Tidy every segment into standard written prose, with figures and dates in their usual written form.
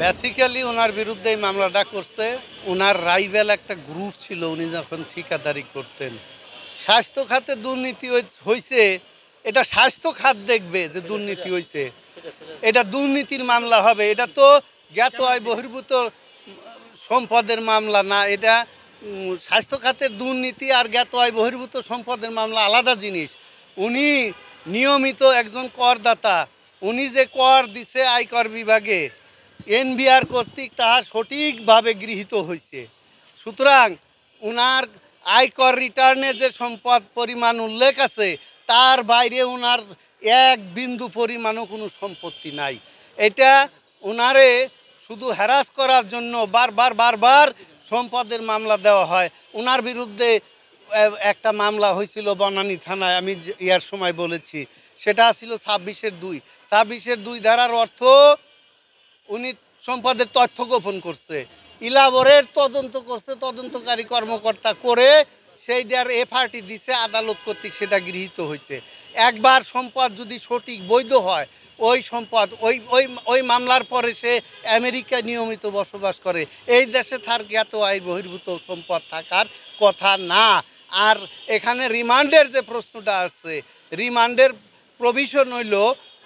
Basically ওনার বিরুদ্ধে এই মামলাটা করছে ওনার রাইভেল একটা গ্রুপ ছিল উনি যখন ঠিকাদারি করতেন। স্বাস্থ্য খাতে দুর্নীতি হয়েছে, এটা স্বাস্থ্য খাত দেখবে যে দুর্নীতি হয়েছে, এটা দুর্নীতির মামলা হবে। এটা তো জ্ঞাত আয় বহির্ভূত সম্পদের মামলা না, এটা স্বাস্থ্য খাতের দুর্নীতি আর জ্ঞাত আয় বহির্ভূত সম্পদের মামলা আলাদা জিনিস। উনি নিয়মিত একজন করদাতা, উনি যে কর দিছে আয়কর বিভাগে এনবিআর কর্তৃক তাহা সঠিকভাবে গৃহীত হয়েছে। সুতরাং ওনার আয়কর রিটার্নে যে সম্পদ পরিমাণ উল্লেখ আছে তার বাইরে ওনার এক বিন্দু পরিমাণও কোনো সম্পত্তি নাই। এটা ওনারে শুধু হ্যারাস করার জন্য বারবার সম্পদের মামলা দেওয়া হয়। ওনার বিরুদ্ধে একটা মামলা হয়েছিল বনানী থানায়, আমি ইয়ার সময় বলেছি, সেটা ছিল ২৬/২ ধারার অর্থ উনি সম্পদের তথ্য গোপন করছে, ইলাবোরেট তদন্ত করছে, তদন্তকারী কর্মকর্তা করে সেইটার এফআরটি দিছে, আদালত কর্তৃক সেটা গৃহীত হয়েছে। একবার সম্পদ যদি সঠিক বৈধ হয় ওই সম্পদ ওই মামলার পরে সে আমেরিকায় নিয়মিত বসবাস করে, এই দেশে তার জ্ঞাত আয় বহির্ভূত সম্পদ থাকার কথা না। আর এখানে রিমান্ডের যে প্রশ্নটা আসছে, রিমান্ডের প্রভিশন হইল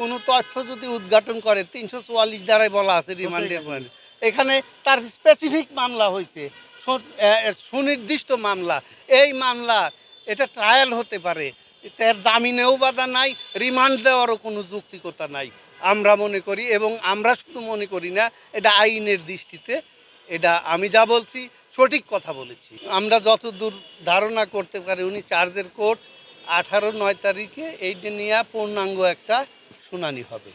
কোনো তথ্য যদি উদ্ঘাটন করে ৩৪৪ ধারায় বলা আছে রিমান্ডের পয়েন্ট, এখানে তার স্পেসিফিক মামলা হয়েছে, সুনির্দিষ্ট মামলা। এই মামলা এটা ট্রায়াল হতে পারে, তার জামিনেও বাধা নাই, রিমান্ড দেওয়ারও কোনো যৌক্তিকতা নাই আমরা মনে করি। এবং আমরা শুধু মনে করি না, এটা আইনের দৃষ্টিতে এটা আমি যা বলছি সঠিক কথা বলেছি। আমরা যতদূর ধারণা করতে পারি উনি চার্জের কোর্ট 18/9 তারিখে এইটা নিয়ে পূর্ণাঙ্গ একটা শুনানি হবে।